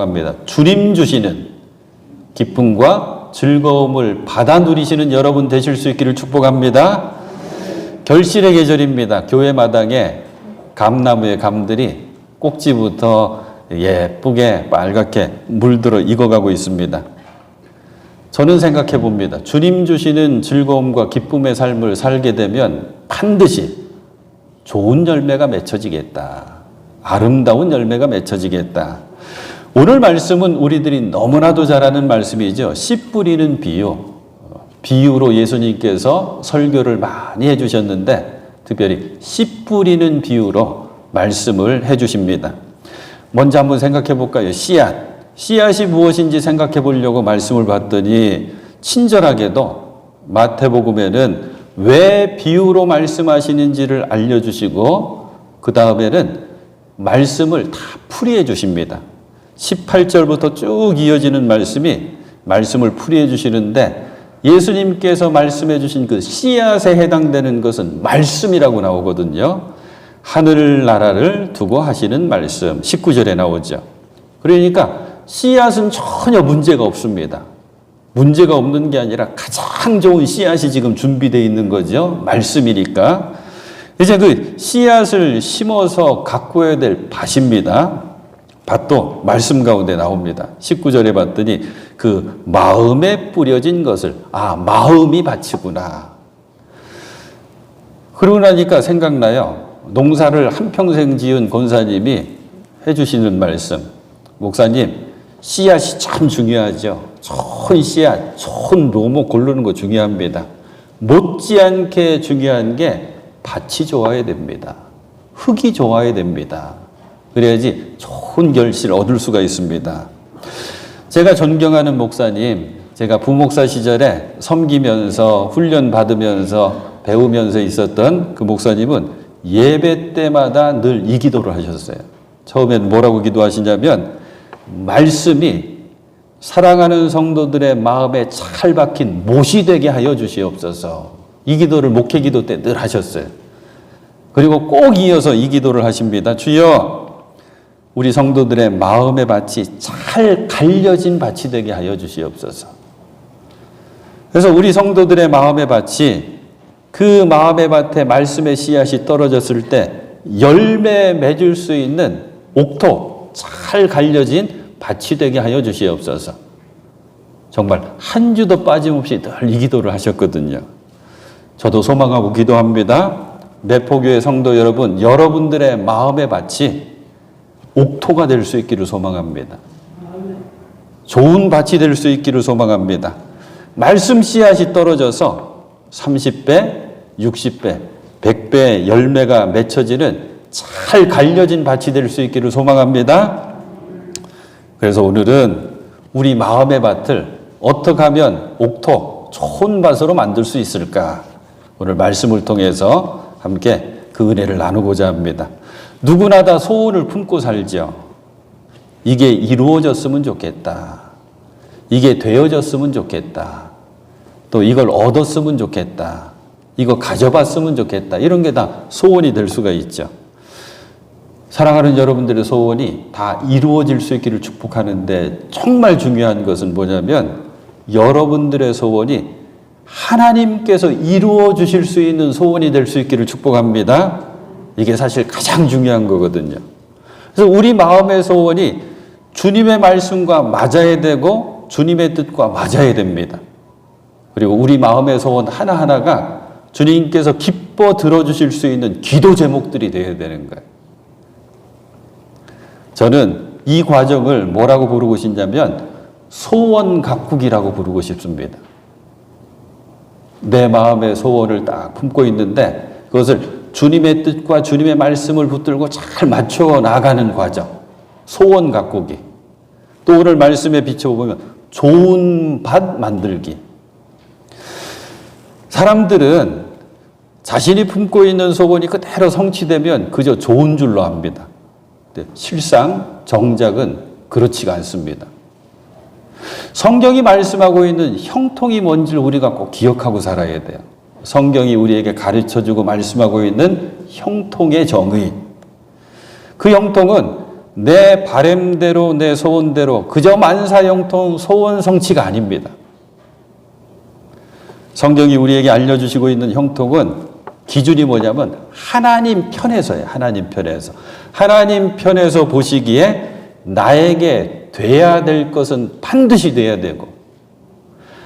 합니다. 주님 주시는 기쁨과 즐거움을 받아 누리시는 여러분 되실 수 있기를 축복합니다. 결실의 계절입니다. 교회 마당에 감나무의 감들이 꼭지부터 예쁘게 빨갛게 물들어 익어가고 있습니다. 저는 생각해 봅니다. 주님 주시는 즐거움과 기쁨의 삶을 살게 되면 반드시 좋은 열매가 맺혀지겠다. 아름다운 열매가 맺혀지겠다. 오늘 말씀은 우리들이 너무나도 잘 아는 말씀이죠. 씨 뿌리는 비유. 비유로 예수님께서 설교를 많이 해주셨는데 특별히 씨 뿌리는 비유로 말씀을 해주십니다. 먼저 한번 생각해 볼까요? 씨앗. 씨앗이 무엇인지 생각해 보려고 말씀을 봤더니 친절하게도 마태복음에는 왜 비유로 말씀하시는지를 알려주시고 그 다음에는 말씀을 다 풀이해 주십니다. 18절부터 쭉 이어지는 말씀을 풀이해 주시는데 예수님께서 말씀해 주신 그 씨앗에 해당되는 것은 말씀이라고 나오거든요. 하늘나라를 두고 하시는 말씀 19절에 나오죠. 그러니까 씨앗은 전혀 문제가 없습니다. 문제가 없는 게 아니라 가장 좋은 씨앗이 지금 준비되어 있는 거죠. 말씀이니까. 이제 그 씨앗을 심어서 가꾸어야 될 밭입니다. 밭도 말씀 가운데 나옵니다. 19절에 봤더니 그 마음에 뿌려진 것을 마음이 밭이구나. 그러고 나니까 생각나요. 농사를 한평생 지은 권사님이 해주시는 말씀. 목사님, 씨앗이 참 중요하죠. 좋은 씨앗, 좋은 묘목 고르는 거 중요합니다. 못지않게 중요한 게 밭이 좋아야 됩니다. 흙이 좋아야 됩니다. 그래야지 좋은 결실을 얻을 수가 있습니다. 제가 존경하는 목사님, 제가 부목사 시절에 섬기면서 훈련 받으면서 배우면서 있었던 그 목사님은 예배 때마다 늘 이 기도를 하셨어요. 처음엔 뭐라고 기도하시냐면 말씀이 사랑하는 성도들의 마음에 잘 박힌 못이 되게 하여 주시옵소서. 이 기도를 목회 기도 때 늘 하셨어요. 그리고 꼭 이어서 이 기도를 하십니다. 주여, 우리 성도들의 마음의 밭이 잘 갈려진 밭이 되게 하여 주시옵소서. 그래서 우리 성도들의 마음의 밭이 그 마음의 밭에 말씀의 씨앗이 떨어졌을 때 열매 맺을 수 있는 옥토, 잘 갈려진 밭이 되게 하여 주시옵소서. 정말 한 주도 빠짐없이 늘 이 기도를 하셨거든요. 저도 소망하고 기도합니다. 매포교회 성도 여러분, 여러분들의 마음의 밭이 옥토가 될 수 있기를 소망합니다. 좋은 밭이 될 수 있기를 소망합니다. 말씀 씨앗이 떨어져서 30배, 60배, 100배의 열매가 맺혀지는 잘 갈려진 밭이 될 수 있기를 소망합니다. 그래서 오늘은 우리 마음의 밭을 어떻게 하면 옥토, 좋은 밭으로 만들 수 있을까? 오늘 말씀을 통해서 함께 그 은혜를 나누고자 합니다. 누구나 다 소원을 품고 살죠. 이게 이루어졌으면 좋겠다. 이게 되어졌으면 좋겠다. 또 이걸 얻었으면 좋겠다. 이거 가져봤으면 좋겠다. 이런 게 다 소원이 될 수가 있죠. 사랑하는 여러분들의 소원이 다 이루어질 수 있기를 축복하는데 정말 중요한 것은 뭐냐면 여러분들의 소원이 하나님께서 이루어 주실 수 있는 소원이 될 수 있기를 축복합니다. 이게 사실 가장 중요한 거거든요. 그래서 우리 마음의 소원이 주님의 말씀과 맞아야 되고 주님의 뜻과 맞아야 됩니다. 그리고 우리 마음의 소원 하나하나가 주님께서 기뻐 들어주실 수 있는 기도 제목들이 되어야 되는 거예요. 저는 이 과정을 뭐라고 부르고 싶냐면 소원 가꾸기라고 부르고 싶습니다. 내 마음의 소원을 딱 품고 있는데 그것을 주님의 뜻과 주님의 말씀을 붙들고 잘 맞춰 나가는 과정. 소원 가꾸기. 또 오늘 말씀에 비춰보면 좋은 밭 만들기. 사람들은 자신이 품고 있는 소원이 그대로 성취되면 그저 좋은 줄로 압니다. 실상 정작은 그렇지가 않습니다. 성경이 말씀하고 있는 형통이 뭔지를 우리가 꼭 기억하고 살아야 돼요. 성경이 우리에게 가르쳐주고 말씀하고 있는 형통의 정의. 그 형통은 내 바램대로 내 소원대로 그저 만사형통 소원성취가 아닙니다. 성경이 우리에게 알려주시고 있는 형통은 기준이 뭐냐면 하나님 편에서예요. 하나님 편에서. 하나님 편에서 보시기에 나에게 돼야 될 것은 반드시 돼야 되고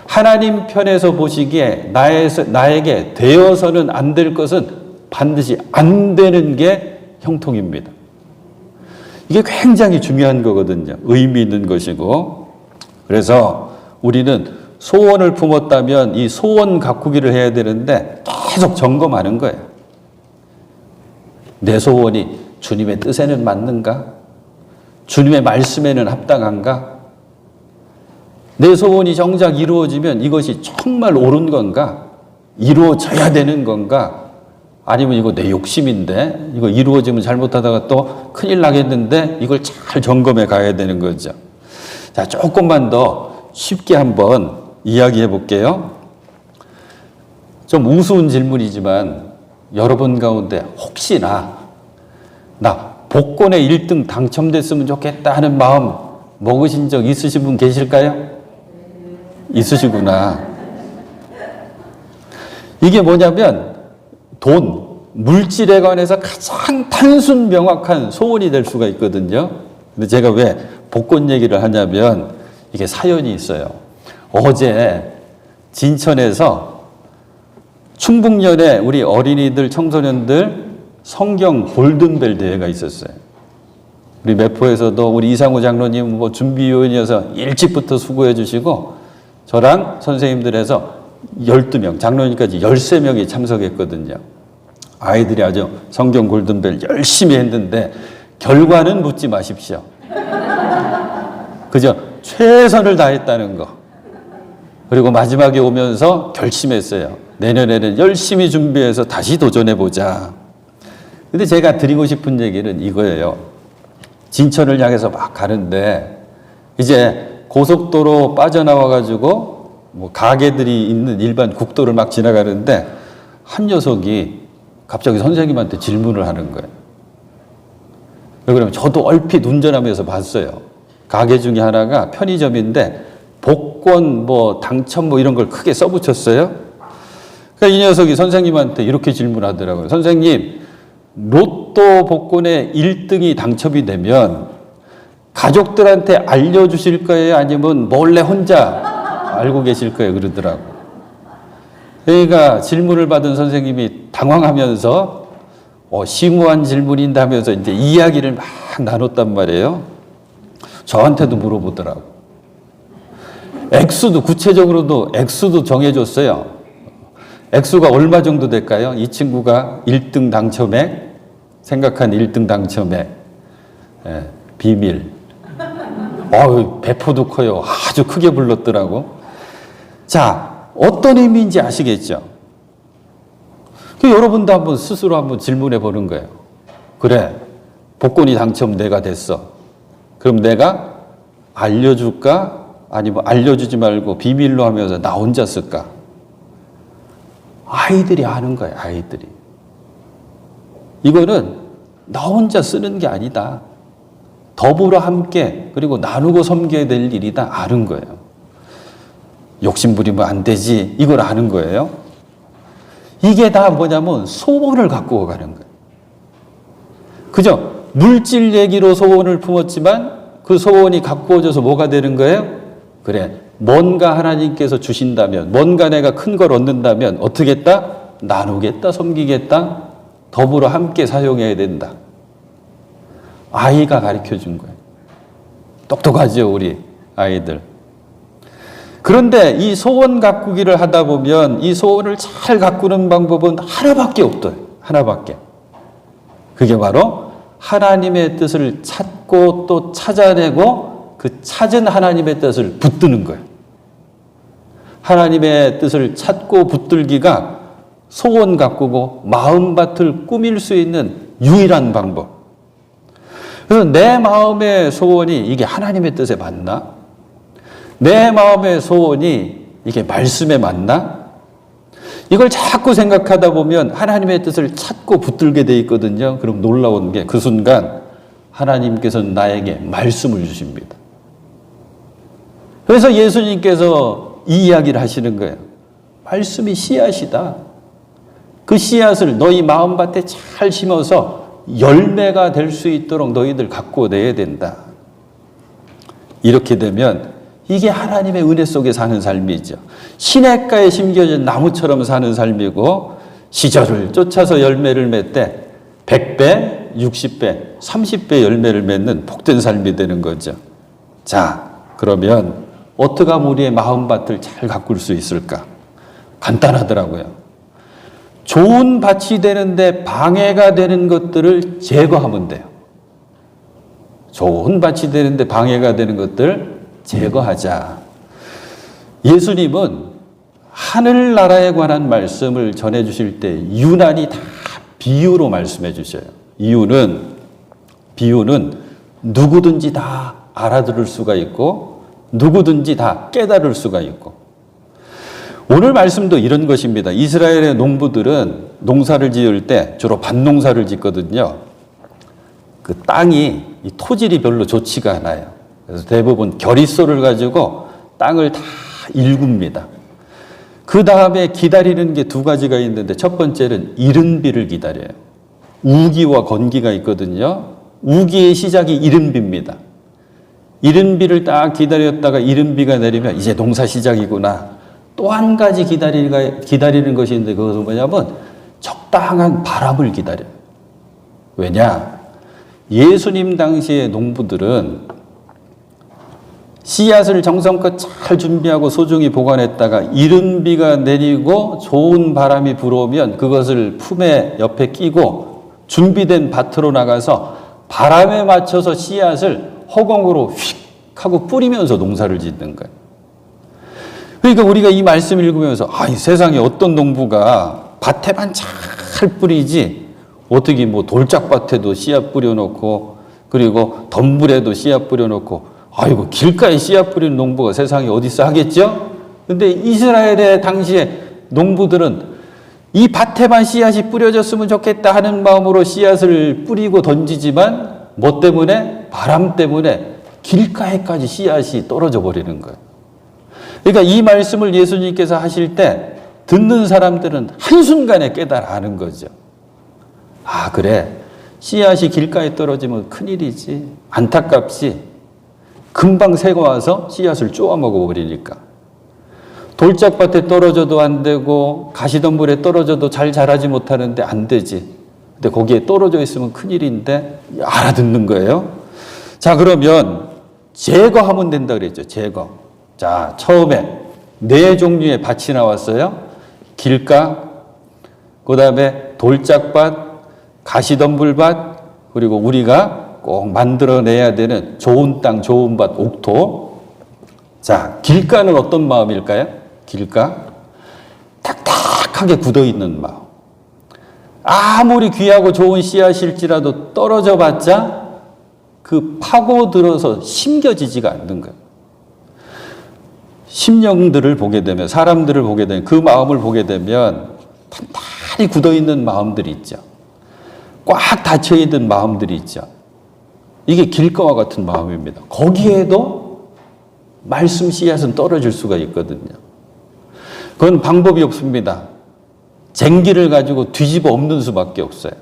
하나님 편에서 보시기에 나에게 되어서는 안 될 것은 반드시 안 되는 게 형통입니다. 이게 굉장히 중요한 거거든요. 의미 있는 것이고. 그래서 우리는 소원을 품었다면 이 소원 가꾸기를 해야 되는데 계속 점검하는 거예요. 내 소원이 주님의 뜻에는 맞는가? 주님의 말씀에는 합당한가? 내 소원이 정작 이루어지면 이것이 정말 옳은 건가? 이루어져야 되는 건가? 아니면 이거 내 욕심인데 이거 이루어지면 잘못하다가 또 큰일 나겠는데 이걸 잘 점검해 가야 되는 거죠. 자, 조금만 더 쉽게 한번 이야기해 볼게요. 좀 우스운 질문이지만 여러분 가운데 혹시나 나 복권에 1등 당첨됐으면 좋겠다 하는 마음 먹으신 적 있으신 분 계실까요? 있으시구나. 이게 뭐냐면 돈, 물질에 관해서 가장 단순 명확한 소원이 될 수가 있거든요. 근데 제가 왜 복권 얘기를 하냐면 이게 사연이 있어요. 어제 진천에서 충북연에 우리 어린이들, 청소년들 성경 골든벨 대회가 있었어요. 우리 매포에서도 우리 이상우 장로님 뭐 준비요인이어서 일찍부터 수고해 주시고 저랑 선생님들에서 12명, 장로님까지 13명이 참석했거든요. 아이들이 아주 성경 골든벨 열심히 했는데 결과는 묻지 마십시오. 그저 최선을 다했다는 거. 그리고 마지막에 오면서 결심했어요. 내년에는 열심히 준비해서 다시 도전해보자. 근데 제가 드리고 싶은 얘기는 이거예요. 진천을 향해서 막 가는데 이제 고속도로 빠져나와가지고 뭐 가게들이 있는 일반 국도를 막 지나가는데 한 녀석이 갑자기 선생님한테 질문을 하는 거예요. 왜 그러면 저도 얼핏 운전하면서 봤어요. 가게 중에 하나가 편의점인데 복권 뭐 당첨 뭐 이런 걸 크게 써붙였어요. 그러니까 이 녀석이 선생님한테 이렇게 질문하더라고요. 선생님, 로또 복권에 1등이 당첨이 되면 가족들한테 알려주실 거예요? 아니면 몰래 혼자 알고 계실 거예요? 그러더라고. 그러니까 질문을 받은 선생님이 당황하면서 심오한 질문인다면서 이제 이야기를 막 나눴단 말이에요. 저한테도 물어보더라고. 액수도 구체적으로도 액수도 정해줬어요. 액수가 얼마 정도 될까요? 이 친구가 1등 당첨액, 생각한 1등 당첨액, 비밀. 배포도 커요. 아주 크게 불렀더라고. 자, 어떤 의미인지 아시겠죠? 여러분도 한번 스스로 한번 질문해 보는 거예요. 그래, 복권이 당첨 내가 됐어. 그럼 내가 알려줄까? 아니면 알려주지 말고 비밀로 하면서 나 혼자 쓸까? 아이들이 아는 거예요, 아이들이. 이거는 나 혼자 쓰는 게 아니다. 더불어 함께 그리고 나누고 섬겨야 될 일이다 아는 거예요. 욕심 부리면 안 되지 이걸 아는 거예요. 이게 다 뭐냐면 소원을 갖고 가는 거예요. 그죠? 물질 얘기로 소원을 품었지만 그 소원이 가꾸어져서 뭐가 되는 거예요? 그래, 뭔가 하나님께서 주신다면, 뭔가 내가 큰 걸 얻는다면 어떻게 했다? 나누겠다, 섬기겠다, 더불어 함께 사용해야 된다. 아이가 가르쳐 준 거예요. 똑똑하죠, 우리 아이들. 그런데 이 소원 가꾸기를 하다 보면 이 소원을 잘 가꾸는 방법은 하나밖에 없어요. 하나밖에. 그게 바로 하나님의 뜻을 찾고 또 찾아내고 그 찾은 하나님의 뜻을 붙드는 거예요. 하나님의 뜻을 찾고 붙들기가 소원 가꾸고 마음밭을 꾸밀 수 있는 유일한 방법. 그래서 내 마음의 소원이 이게 하나님의 뜻에 맞나? 내 마음의 소원이 이게 말씀에 맞나? 이걸 자꾸 생각하다 보면 하나님의 뜻을 찾고 붙들게 돼 있거든요. 그럼 놀라운 게 그 순간 하나님께서는 나에게 말씀을 주십니다. 그래서 예수님께서 이 이야기를 하시는 거예요. 말씀이 씨앗이다. 그 씨앗을 너희 마음밭에 잘 심어서 열매가 될 수 있도록 너희들 갖고 내야 된다. 이렇게 되면 이게 하나님의 은혜 속에 사는 삶이죠. 시냇가에 심겨진 나무처럼 사는 삶이고 시절을 쫓아서 열매를 맺되 100배, 60배, 30배 열매를 맺는 복된 삶이 되는 거죠. 자, 그러면 어떻게 하면 우리의 마음밭을 잘 가꿀 수 있을까? 간단하더라고요. 좋은 밭이 되는데 방해가 되는 것들을 제거하면 돼요. 좋은 밭이 되는데 방해가 되는 것들 제거하자. 예수님은 하늘나라에 관한 말씀을 전해주실 때 유난히 다 비유로 말씀해 주셔요. 비유는 누구든지 다 알아들을 수가 있고 누구든지 다 깨달을 수가 있고, 오늘 말씀도 이런 것입니다. 이스라엘의 농부들은 농사를 지을 때 주로 밭농사를 짓거든요. 그 땅이, 이 토질이 별로 좋지가 않아요. 그래서 대부분 겨릿소를 가지고 땅을 다 일굽니다. 그 다음에 기다리는 게 두 가지가 있는데 첫 번째는 이른 비를 기다려요. 우기와 건기가 있거든요. 우기의 시작이 이른 비입니다. 이른 비를 딱 기다렸다가 이른 비가 내리면 이제 농사 시작이구나. 또 한 가지 기다리는 것이 있는데 그것은 뭐냐면 적당한 바람을 기다려요. 왜냐? 예수님 당시의 농부들은 씨앗을 정성껏 잘 준비하고 소중히 보관했다가 이른 비가 내리고 좋은 바람이 불어오면 그것을 품에 옆에 끼고 준비된 밭으로 나가서 바람에 맞춰서 씨앗을 허공으로 휙 하고 뿌리면서 농사를 짓는 거예요. 그러니까 우리가 이 말씀을 읽으면서 이 세상에 어떤 농부가 밭에만 잘 뿌리지 어떻게 뭐 돌짝밭에도 씨앗 뿌려놓고 그리고 덤불에도 씨앗 뿌려놓고 아이고 길가에 씨앗 뿌리는 농부가 세상에 어디 있어 하겠죠? 근데 이스라엘의 당시에 농부들은 이 밭에만 씨앗이 뿌려졌으면 좋겠다 하는 마음으로 씨앗을 뿌리고 던지지만 뭐 때문에? 바람 때문에 길가에까지 씨앗이 떨어져 버리는 거예요. 그러니까 이 말씀을 예수님께서 하실 때 듣는 사람들은 한순간에 깨달아 아는 거죠. 아, 그래. 씨앗이 길가에 떨어지면 큰일이지. 안타깝지. 금방 새가 와서 씨앗을 쪼아 먹어버리니까. 돌짝밭에 떨어져도 안 되고 가시덤불에 떨어져도 잘 자라지 못하는데 안 되지. 근데 거기에 떨어져 있으면 큰일인데 알아듣는 거예요. 자, 그러면 제거하면 된다 그랬죠. 제거. 자, 처음에 4종류의 밭이 나왔어요. 길가, 그 다음에 돌짝밭, 가시덤불밭, 그리고 우리가 꼭 만들어내야 되는 좋은 땅, 좋은 밭, 옥토. 자, 길가는 어떤 마음일까요? 길가? 딱딱하게 굳어있는 마음. 아무리 귀하고 좋은 씨앗일지라도 떨어져 봤자 그 파고들어서 심겨지지가 않는 거예요. 심령들을 보게 되면, 사람들을 보게 되면, 그 마음을 보게 되면 단단히 굳어있는 마음들이 있죠. 꽉 닫혀있는 마음들이 있죠. 이게 길가와 같은 마음입니다. 거기에도 말씀 씨앗은 떨어질 수가 있거든요. 그건 방법이 없습니다. 쟁기를 가지고 뒤집어 엎는 수밖에 없어요.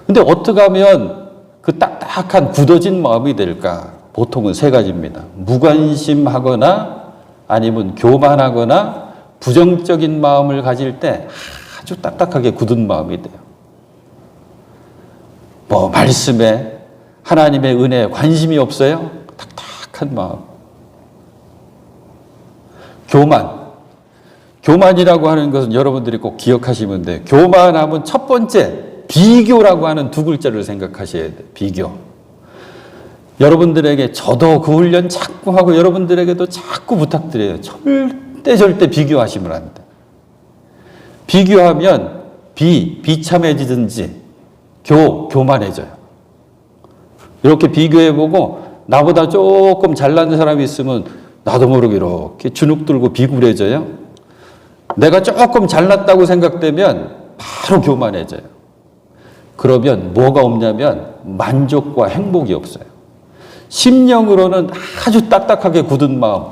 근데 어떻게 하면 그 딱딱한 굳어진 마음이 될까? 보통은 3가지입니다. 무관심하거나 아니면 교만하거나 부정적인 마음을 가질 때 아주 딱딱하게 굳은 마음이 돼요. 뭐 말씀에 하나님의 은혜에 관심이 없어요? 딱딱한 마음. 교만이라고 하는 것은 여러분들이 꼭 기억하시면 돼요. 교만하면 첫 번째 비교라고 하는 2글자를 생각하셔야 돼요. 비교. 여러분들에게 저도 그 훈련 자꾸 하고 여러분들에게도 자꾸 부탁드려요. 절대 비교하시면 안 돼. 비교하면 비참해지든지 교만해져요. 이렇게 비교해보고 나보다 조금 잘난 사람이 있으면 나도 모르게 이렇게 주눅 들고 비굴해져요. 내가 조금 잘났다고 생각되면 바로 교만해져요. 그러면 뭐가 없냐면 만족과 행복이 없어요. 심령으로는 아주 딱딱하게 굳은 마음,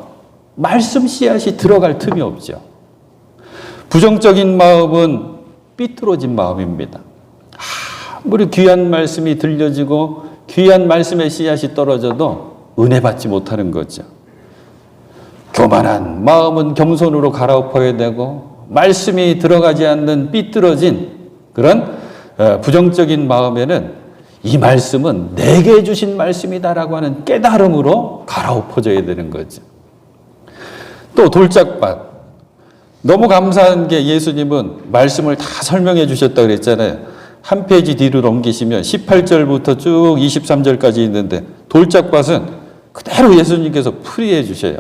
말씀 씨앗이 들어갈 틈이 없죠. 부정적인 마음은 삐뚤어진 마음입니다. 아무리 귀한 말씀이 들려지고 귀한 말씀의 씨앗이 떨어져도 은혜 받지 못하는 거죠. 교만한 마음은 겸손으로 갈아엎어야 되고, 말씀이 들어가지 않는 삐뚤어진 그런 부정적인 마음에는 이 말씀은 내게 주신 말씀이다라고 하는 깨달음으로 갈아엎어져야 되는 거죠. 또 돌짝밭. 너무 감사한 게 예수님은 말씀을 다 설명해 주셨다고 그랬잖아요. 한 페이지 뒤로 넘기시면 18절부터 쭉 23절까지 있는데, 돌짝밭은 그대로 예수님께서 풀이해 주셔요.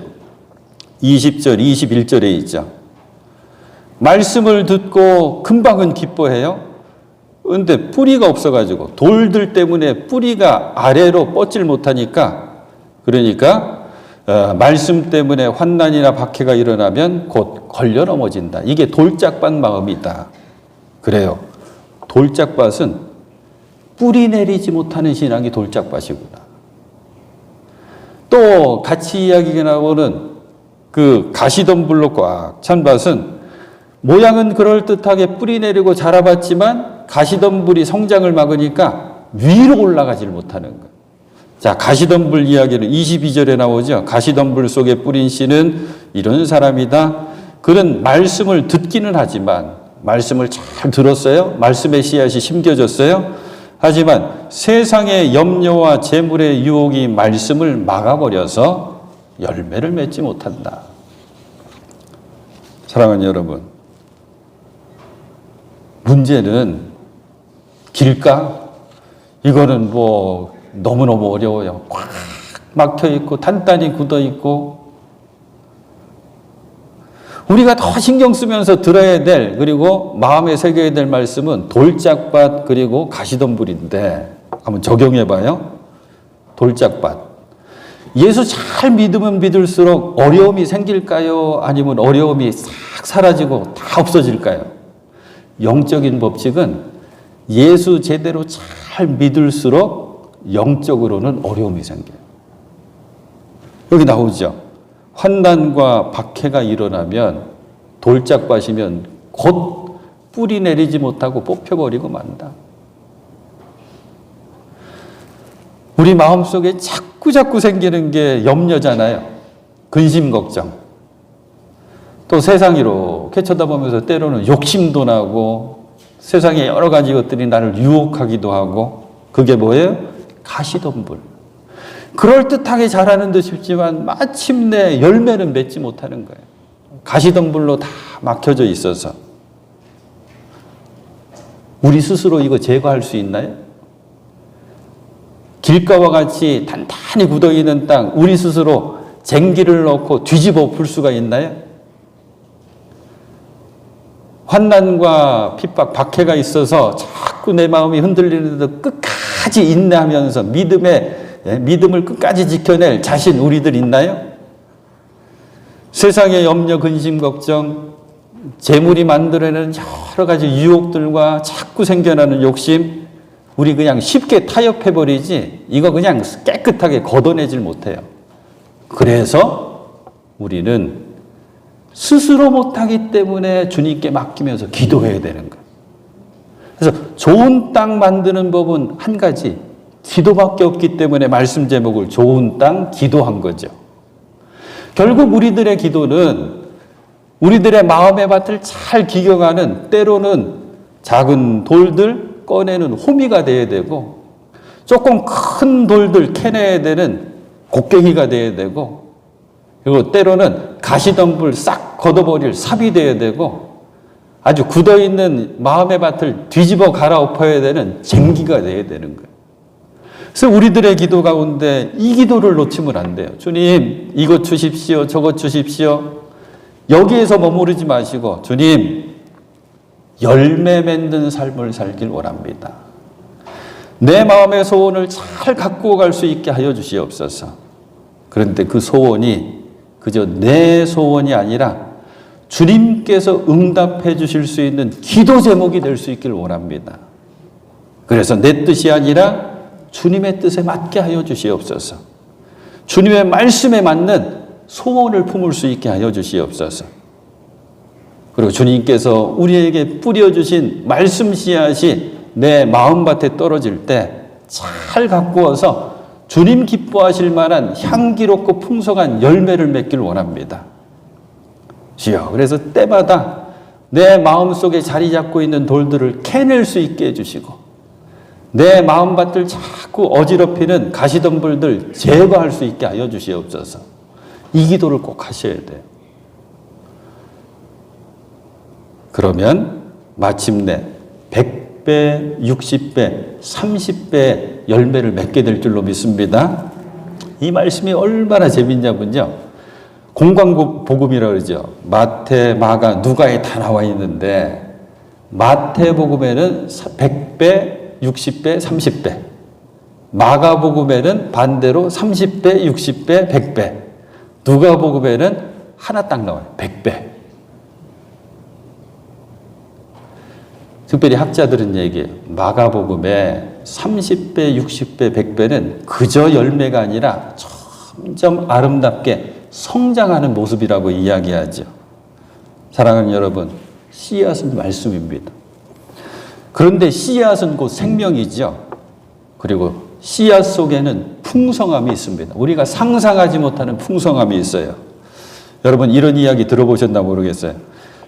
20절, 21절에 있죠. 말씀을 듣고 금방은 기뻐해요. 그런데 뿌리가 없어가지고, 돌들 때문에 뿌리가 아래로 뻗질 못하니까, 그러니까 말씀 때문에 환난이나 박해가 일어나면 곧 걸려 넘어진다. 이게 돌짝밭 마음이다. 그래요. 돌짝밭은 뿌리 내리지 못하는 신앙이 돌짝밭이구나. 또 같이 이야기가 나오는 그 가시덤불로 꽉 찬 밭은 모양은 그럴듯하게 뿌리 내리고 자라봤지만 가시덤불이 성장을 막으니까 위로 올라가질 못하는 거예요. 자, 가시덤불 이야기는 22절에 나오죠. 가시덤불 속에 뿌린 씨는 이런 사람이다. 그는 말씀을 듣기는 하지만, 말씀을 잘 들었어요. 말씀의 씨앗이 심겨졌어요. 하지만 세상의 염려와 재물의 유혹이 말씀을 막아버려서 열매를 맺지 못한다. 사랑하는 여러분, 문제는 길가? 이거는 뭐 너무너무 어려워요. 꽉 막혀 있고 단단히 굳어 있고, 우리가 더 신경 쓰면서 들어야 될, 그리고 마음에 새겨야 될 말씀은 돌짝밭 그리고 가시덤불인데, 한번 적용해 봐요. 돌짝밭. 예수 잘 믿으면 믿을수록 어려움이 생길까요? 아니면 어려움이 싹 사라지고 다 없어질까요? 영적인 법칙은 예수 제대로 잘 믿을수록 영적으로는 어려움이 생겨요. 여기 나오죠. 환난과 박해가 일어나면 돌짝밭이면 곧 뿌리 내리지 못하고 뽑혀버리고 만다. 우리 마음속에 자꾸 생기는 게 염려잖아요. 근심 걱정. 또 세상 이렇게 쳐다보면서 때로는 욕심도 나고 세상에 여러 가지 것들이 나를 유혹하기도 하고, 그게 뭐예요? 가시덤불. 그럴듯하게 자라는 듯 싶지만 마침내 열매는 맺지 못하는 거예요. 가시덤불로 다 막혀져 있어서. 우리 스스로 이거 제거할 수 있나요? 길가와 같이 단단히 굳어있는 땅, 우리 스스로 쟁기를 넣고 뒤집어 풀 수가 있나요? 환난과 핍박, 박해가 있어서 자꾸 내 마음이 흔들리는데도 끝까지 인내하면서 믿음을 끝까지 지켜낼 자신 우리들 있나요? 세상의 염려, 근심, 걱정, 재물이 만들어내는 여러 가지 유혹들과 자꾸 생겨나는 욕심, 우리 그냥 쉽게 타협해버리지 이거 그냥 깨끗하게 걷어내질 못해요. 그래서 우리는 스스로 못하기 때문에 주님께 맡기면서 기도해야 되는 거예요. 그래서 좋은 땅 만드는 법은 한 가지, 기도밖에 없기 때문에 말씀 제목을 좋은 땅 기도한 거죠. 결국 우리들의 기도는 우리들의 마음의 밭을 잘 기경하는, 때로는 작은 돌들 꺼내는 호미가 돼야 되고, 조금 큰 돌들 캐내야 되는 곡괭이가 돼야 되고, 그리고 때로는 가시덤불 싹 걷어버릴 삽이 돼야 되고, 아주 굳어있는 마음의 밭을 뒤집어 갈아엎어야 되는 쟁기가 돼야 되는 거예요. 그래서 우리들의 기도 가운데 이 기도를 놓치면 안 돼요. 주님, 이것 주십시오, 저것 주십시오. 여기에서 머무르지 마시고, 주님, 열매 맺는 삶을 살길 원합니다. 내 마음의 소원을 잘 갖고 갈 수 있게 하여 주시옵소서. 그런데 그 소원이 그저 내 소원이 아니라 주님께서 응답해 주실 수 있는 기도 제목이 될 수 있길 원합니다. 그래서 내 뜻이 아니라 주님의 뜻에 맞게 하여 주시옵소서. 주님의 말씀에 맞는 소원을 품을 수 있게 하여 주시옵소서. 그리고 주님께서 우리에게 뿌려주신 말씀 씨앗이 내 마음밭에 떨어질 때 잘 가꾸어서 주님 기뻐하실 만한 향기롭고 풍성한 열매를 맺길 원합니다. 주여, 그래서 때마다 내 마음속에 자리 잡고 있는 돌들을 캐낼 수 있게 해주시고 내 마음밭을 자꾸 어지럽히는 가시덤불들 제거할 수 있게 하여 주시옵소서. 이 기도를 꼭 하셔야 돼요. 그러면 마침내 100배, 60배, 30배 열매를 맺게 될 줄로 믿습니다. 이 말씀이 얼마나 재밌냐면요. 공관복음이라고 그러죠. 마태, 마가, 누가에 다 나와 있는데 마태복음에는 100배, 60배, 30배. 마가복음에는 반대로 30배, 60배, 100배. 누가복음에는 하나 딱 나와요. 100배. 특별히 학자들은 얘기해요. 마가복음에 30배, 60배, 100배는 그저 열매가 아니라 점점 아름답게 성장하는 모습이라고 이야기하죠. 사랑하는 여러분, 씨앗은 말씀입니다. 그런데 씨앗은 곧 생명이죠. 그리고 씨앗 속에는 풍성함이 있습니다. 우리가 상상하지 못하는 풍성함이 있어요. 여러분, 이런 이야기 들어보셨나 모르겠어요.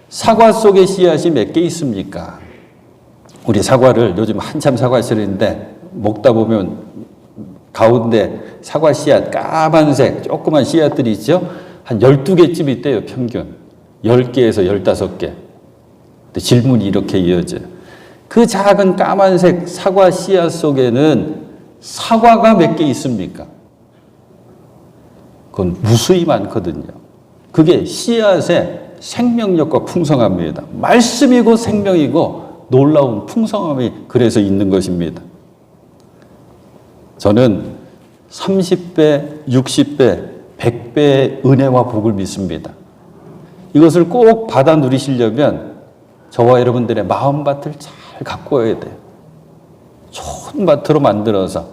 사과 속에 씨앗이 몇 개 있습니까? 우리 사과를 요즘 한참 사과 시절인데 먹다 보면 가운데 사과 씨앗 까만색 조그만 씨앗들이 있죠. 한 12개쯤 있대요. 평균 10개에서 15개. 근데 질문이 이렇게 이어져요. 그 작은 까만색 사과 씨앗 속에는 사과가 몇 개 있습니까? 그건 무수히 많거든요. 그게 씨앗의 생명력과 풍성함입니다. 말씀이고 생명이고 놀라운 풍성함이 그래서 있는 것입니다. 저는 30배, 60배, 100배의 은혜와 복을 믿습니다. 이것을 꼭 받아 누리시려면 저와 여러분들의 마음밭을 잘 가꾸어야 돼요. 좋은 밭으로 만들어서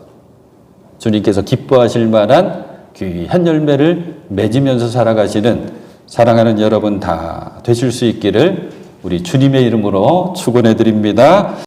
주님께서 기뻐하실 만한 귀한 열매를 맺으면서 살아가시는 사랑하는 여러분 다 되실 수 있기를 우리 주님의 이름으로 축원해 드립니다.